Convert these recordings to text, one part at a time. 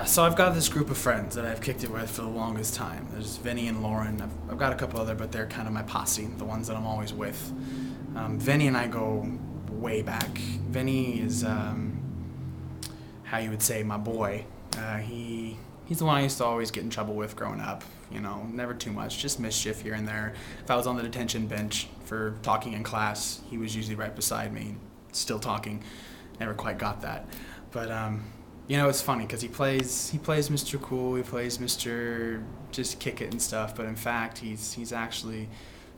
So I've got this group of friends that I've kicked it with for the longest time. There's Vinny and Lauren. I've got a couple other, but they're kind of my posse, the ones that I'm always with. Vinny and I go way back. Vinny is, how you would say, my boy. He's the one I used to always get in trouble with growing up. You know, never too much, just mischief here and there. If I was on the detention bench for talking in class, he was usually right beside me, still talking. Never quite got that, but it's funny because he plays Mr. Cool, he plays Mr. Just kick it and stuff. But in fact, he's actually,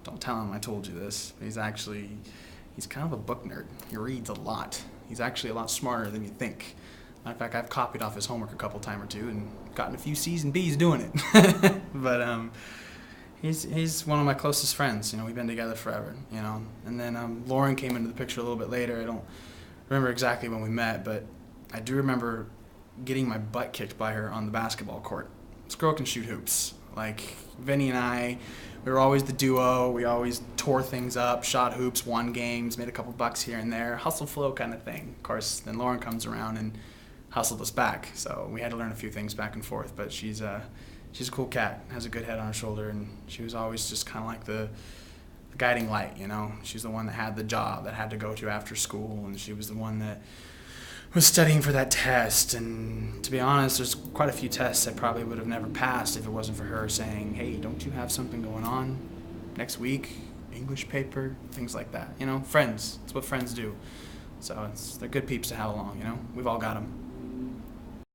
don't tell him I told you this. But he's kind of a book nerd. He reads a lot. He's actually a lot smarter than you think. Matter of fact, I've copied off his homework a couple time or two and gotten a few C's and B's doing it. But he's one of my closest friends. You know, we've been together forever. You know, and then Lauren came into the picture a little bit later. I don't remember exactly when we met, but I do remember getting my butt kicked by her on the basketball court. This girl can shoot hoops. Like, Vinny and I, we were always the duo. We always tore things up, shot hoops, won games, made a couple bucks here and there, hustle flow kind of thing. Of course, then Lauren comes around and hustled us back, so we had to learn a few things back and forth. But she's a cool cat, has a good head on her shoulder, and she was always just kind of like the guiding light, you know. She's the one that had the job that had to go to after school, and she was the one that was studying for that test. And to be honest, there's quite a few tests I probably would have never passed if it wasn't for her saying, hey, don't you have something going on next week? English paper, things like that. You know, friends. It's what friends do. So they're good peeps to have along, you know. We've all got them.